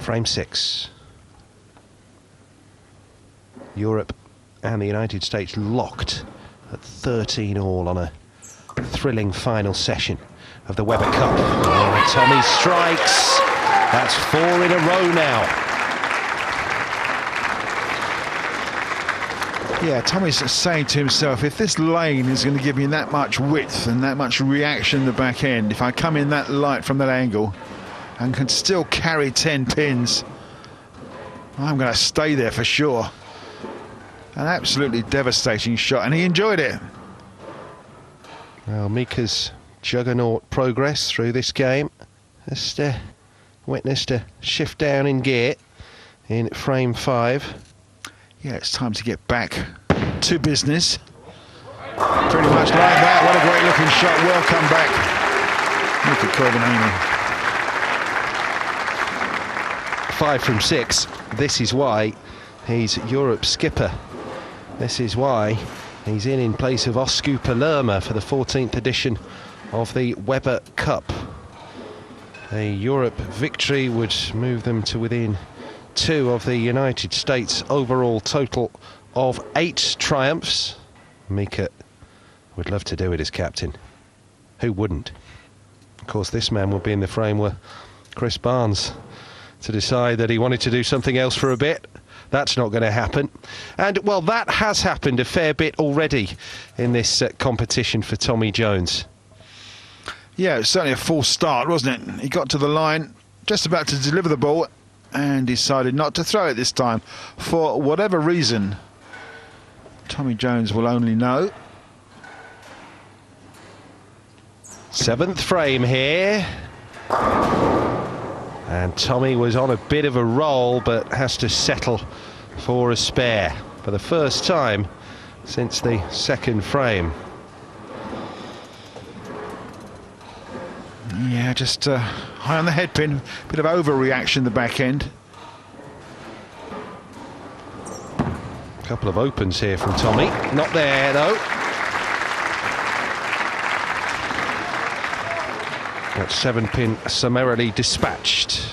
Frame 6. Europe and the United States locked at 13 all on a thrilling final session of the Weber Cup. Oh, Tommy strikes. That's 4 in a row now. Yeah, Tommy's saying to himself, if this lane is going to give me that much width and that much reaction in the back end, if I come in that light from that angle and can still carry 10 pins, I'm going to stay there for sure. An absolutely devastating shot, and he enjoyed it. Well, Mika's juggernaut progress through this game has witnessed a shift down in gear in frame 5. Yeah, it's time to get back to business. Pretty much like that. What a great looking shot. Well come back, Mika Koivuniemi. 5 from 6. This is why he's Europe's skipper. This is why he's in place of Osku Palermo for the 14th edition of the Weber Cup. A Europe victory would move them to within 2 of the United States' overall total of 8 triumphs. Mika would love to do it as captain. Who wouldn't? Of course, this man would be in the frame were Chris Barnes to decide that he wanted to do something else for a bit. That's not going to happen. And, well, that has happened a fair bit already in this competition for Tommy Jones. Yeah, it was certainly a false start, wasn't it? He got to the line, just about to deliver the ball, and decided not to throw it this time. For whatever reason, Tommy Jones will only know. 7th frame here. And Tommy was on a bit of a roll, but has to settle for a spare for the first time since the 2nd frame. Yeah, just high on the headpin, bit of overreaction in the back end. A couple of opens here from Tommy. Not there, though. That 7-pin summarily dispatched.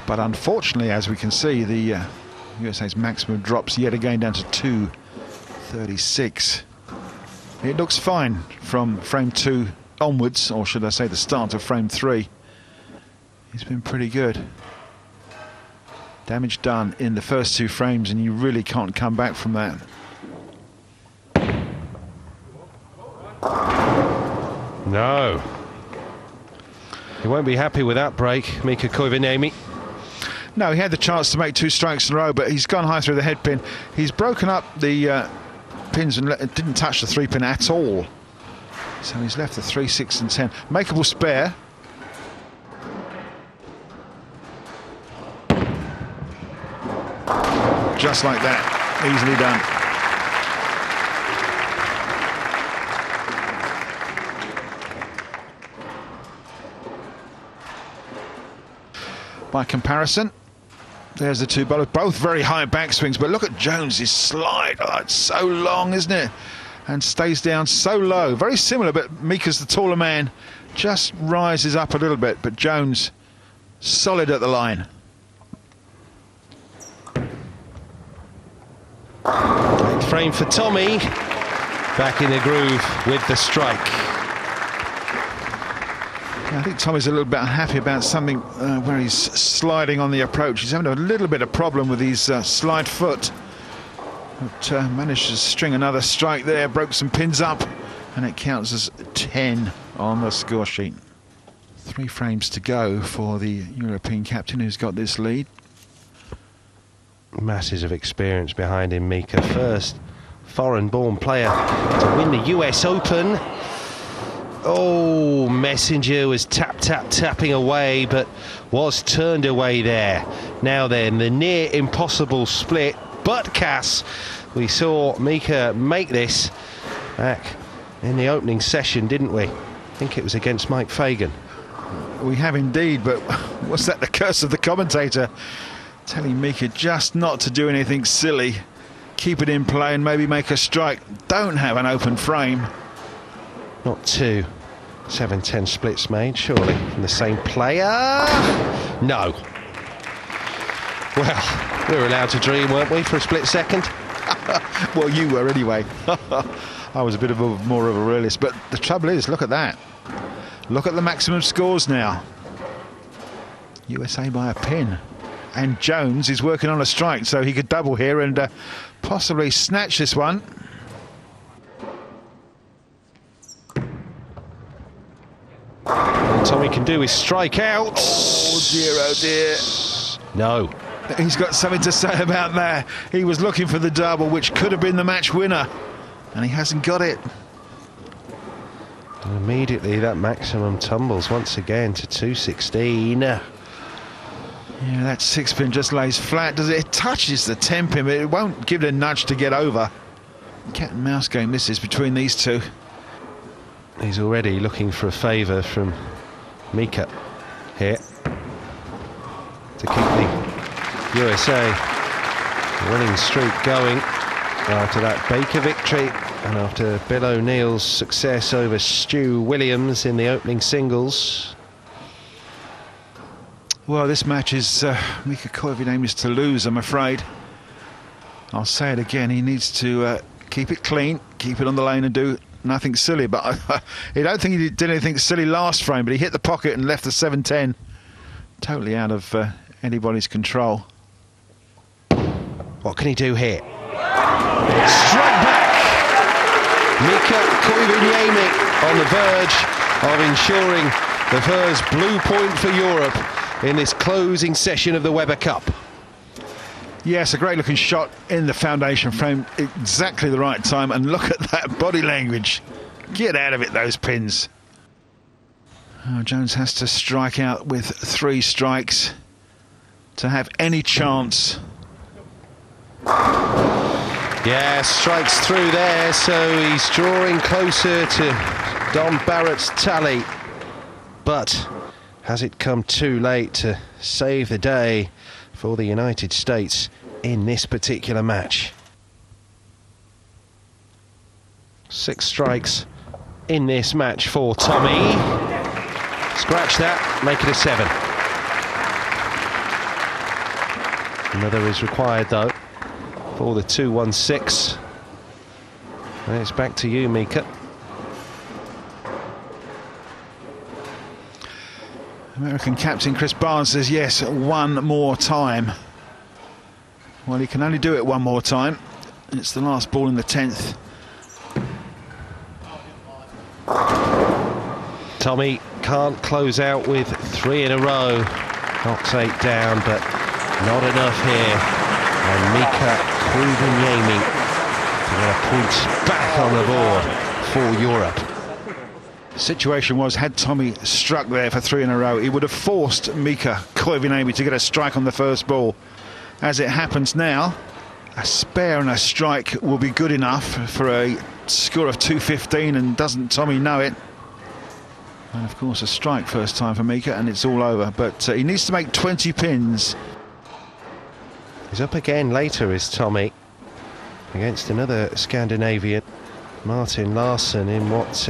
But unfortunately, as we can see, the USA's maximum drops yet again down to 236. It looks fine from frame 2 onwards, or should I say the start of frame 3. He's been pretty good. Damage done in the first 2 frames, and you really can't come back from that. No. He won't be happy with that break, Mika Koivuniemi. No, he had the chance to make 2 strikes in a row, but he's gone high through the head pin. He's broken up the pins and didn't touch the 3-pin at all. So he's left the 3, 6 and 10. Makeable spare. Just like that, easily done. By comparison, there's the 2 bowlers, both very high backswings, but look at Jones's slide. Oh, it's so long, isn't it? And stays down so low. Very similar, but Mika's the taller man, just rises up a little bit, but Jones solid at the line. Eighth frame for Tommy. Back in the groove with the strike. I think Tommy's a little bit unhappy about something where he's sliding on the approach. He's having a little bit of problem with his slide foot. But managed to string another strike there, broke some pins up, and it counts as 10 on the score sheet. 3 frames to go for the European captain who's got this lead. Masses of experience behind him, Mika. First foreign-born player to win the US Open. Oh, Messenger was tapping away, but was turned away there. Now then, the near impossible split. But Cass, we saw Mika make this back in the opening session, didn't we? I think it was against Mike Fagan. We have indeed, but what's that, the curse of the commentator? Telling Mika just not to do anything silly. Keep it in play and maybe make a strike. Don't have an open frame. Not 2 7-10 splits made, surely, from the same player. No, Well, we were allowed to dream, weren't we, for a split second? Well, you were anyway. I was a bit of more of a realist, but the trouble is, look at that. Look at the maximum scores now. USA by a pin. And Jones is working on a strike, so he could double here and possibly snatch this one. All Tommy can do is strike out. Oh dear, oh dear. No. He's got something to say about that. He was looking for the double, which could have been the match winner, and he hasn't got it. And immediately that maximum tumbles once again to 216. Yeah, that 6 pin just lays flat. It touches the 10 pin, but it won't give it a nudge to get over. Cat and mouse game this is between these two. He's already looking for a favour from Mika here to keep the USA winning streak going after that Baker victory and after Bill O'Neill's success over Stuart Williams in the opening singles. Well, this match is Mika Koivuniemi to lose, I'm afraid. I'll say it again, he needs to keep it clean, keep it on the lane and do nothing silly. But I don't think he did anything silly last frame, but he hit the pocket and left the 7-10 totally out of anybody's control. What can he do here? Strike back! Mika Koivuniemi on the verge of ensuring the first blue point for Europe in this closing session of the Weber Cup. Yes, a great looking shot in the foundation frame, exactly the right time, and look at that body language. Get out of it, those pins. Oh, Jones has to strike out with 3 strikes to have any chance. Yeah, strikes through there, so he's drawing closer to Dom Barrett's tally. But has it come too late to save the day for the United States in this particular match? 6 strikes in this match for Tommy. Scratch that, make it a 7. Another is required though for the 2-1-6. And it's back to you, Mika. American captain Chris Barnes says yes, one more time. Well, he can only do it one more time. It's the last ball in the 10th. Tommy can't close out with 3 in a row. Knocks 8 down, but not enough here. And Mika Koivuniemi to get a point back on the board for Europe. Situation was, had Tommy struck there for 3 in a row, he would have forced Mika Koivuniemi to get a strike on the first ball. As it happens now, a spare and a strike will be good enough for a score of 215, and doesn't Tommy know it? And of course a strike first time for Mika, and it's all over. But he needs to make 20 pins. He's up again later, is Tommy, against another Scandinavian, Martin Larsen, in what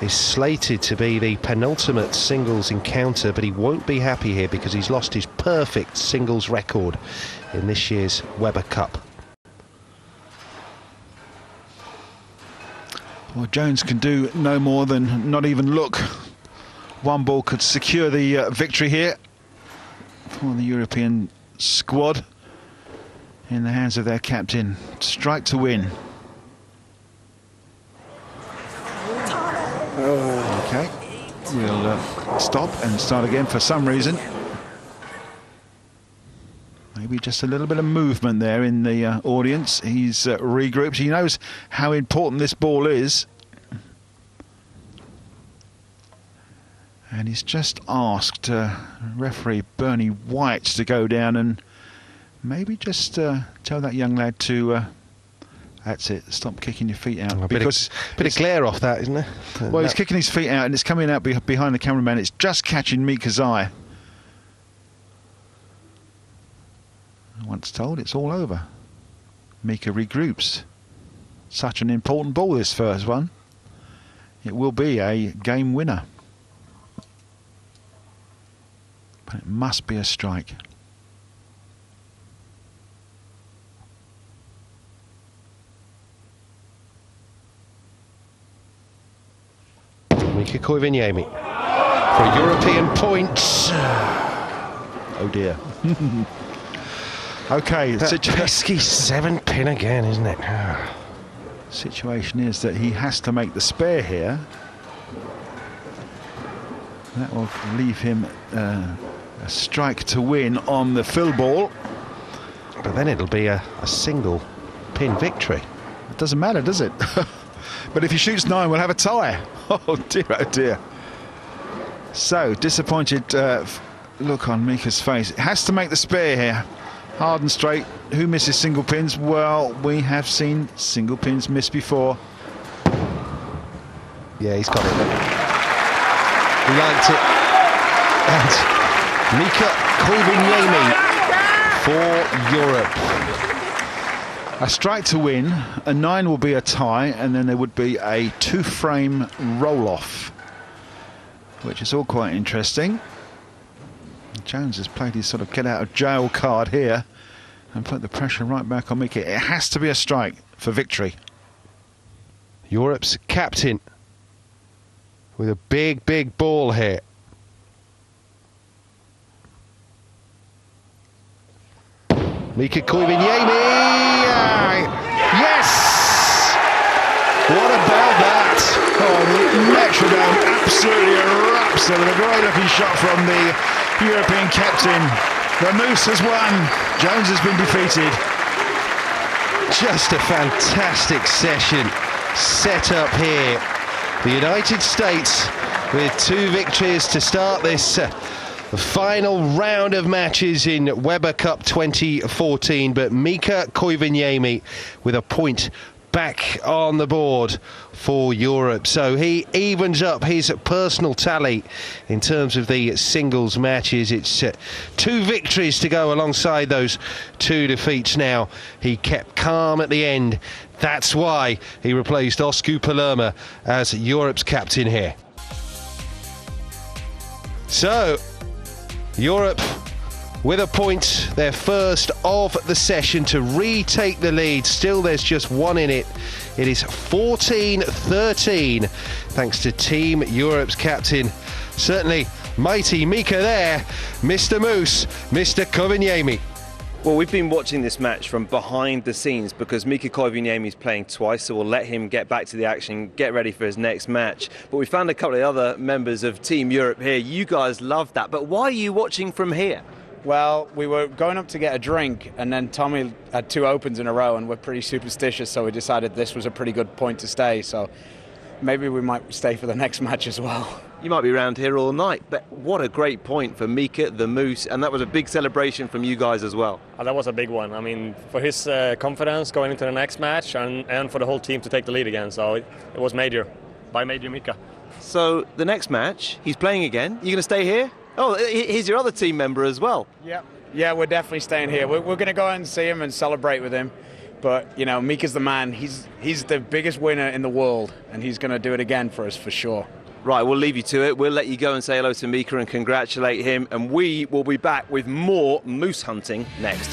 is slated to be the penultimate singles encounter, but he won't be happy here because he's lost his perfect singles record in this year's Weber Cup. Well, Jones can do no more than not even look. One ball could secure the victory here for the European squad in the hands of their captain. Strike to win. Okay, we'll stop and start again for some reason. Maybe just a little bit of movement there in the audience. He's regrouped. He knows how important this ball is. And he's just asked referee Bernie White to go down and maybe just tell that young lad to... that's it, stop kicking your feet out. Because bit of glare off that, isn't there? Well, he's kicking his feet out and it's coming out behind the cameraman. It's just catching Mika's eye. Once told, it's all over. Mika regroups. Such an important ball, this first one. It will be a game winner. But it must be a strike. Koivuniemi for European points. Oh dear. Okay, That pesky 7-pin again, isn't it? situation is that he has to make the spare here. That will leave him a strike to win on the fill ball. But then it'll be a single pin victory. It doesn't matter, does it? But if he shoots 9, we'll have a tie. Oh dear, oh dear. So, disappointed look on Mika's face. It has to make the spare here. Hard and straight. Who misses single pins? Well, we have seen single pins miss before. Yeah, he's got it. He liked it. And Mika Koivuniemi for Europe. A strike to win, a 9 will be a tie, and then there would be a 2-frame roll-off, which is all quite interesting. Jones has played his sort of get-out-of-jail card here and put the pressure right back on Mika. It has to be a strike for victory. Europe's captain with a big, big ball here. Mika Koivuniemi. Yes! What about that? Oh, the Metrodome absolutely erupts with a great looking shot from the European captain. The Moose has won. Jones has been defeated. Just a fantastic session set up here. The United States with 2 victories to start this final round of matches in Weber Cup 2014, but Mika Koivuniemi with a point back on the board for Europe. So he evens up his personal tally in terms of the singles matches. It's 2 victories to go alongside those 2 defeats now. He kept calm at the end. That's why he replaced Osku Palermo as Europe's captain here. So Europe with a point, their first of the session to retake the lead. Still, there's just 1 in it. It is 14-13, thanks to Team Europe's captain. Certainly mighty Mika there, Mr. Moose, Mr. Koivuniemi. Well, we've been watching this match from behind the scenes because Mika Koivuniemi is playing twice, so we'll let him get back to the action, get ready for his next match. But we found a couple of other members of Team Europe here. You guys love that, but why are you watching from here? Well, we were going up to get a drink, and then Tommy had 2 opens in a row, and we're pretty superstitious, so we decided this was a pretty good point to stay. So maybe we might stay for the next match as well. You might be around here all night, but what a great point for Mika, the Moose, and that was a big celebration from you guys as well. That was a big one. I mean, for his confidence going into the next match and for the whole team to take the lead again. So it was major, by Major Mika. So the next match, he's playing again. You going to stay here? Oh, here's your other team member as well. Yeah, we're definitely staying here. We're going to go out and see him and celebrate with him. But, you know, Mika's the man. He's the biggest winner in the world, and he's going to do it again for us for sure. Right, we'll leave you to it. We'll let you go and say hello to Mika and congratulate him. And we will be back with more moose hunting next.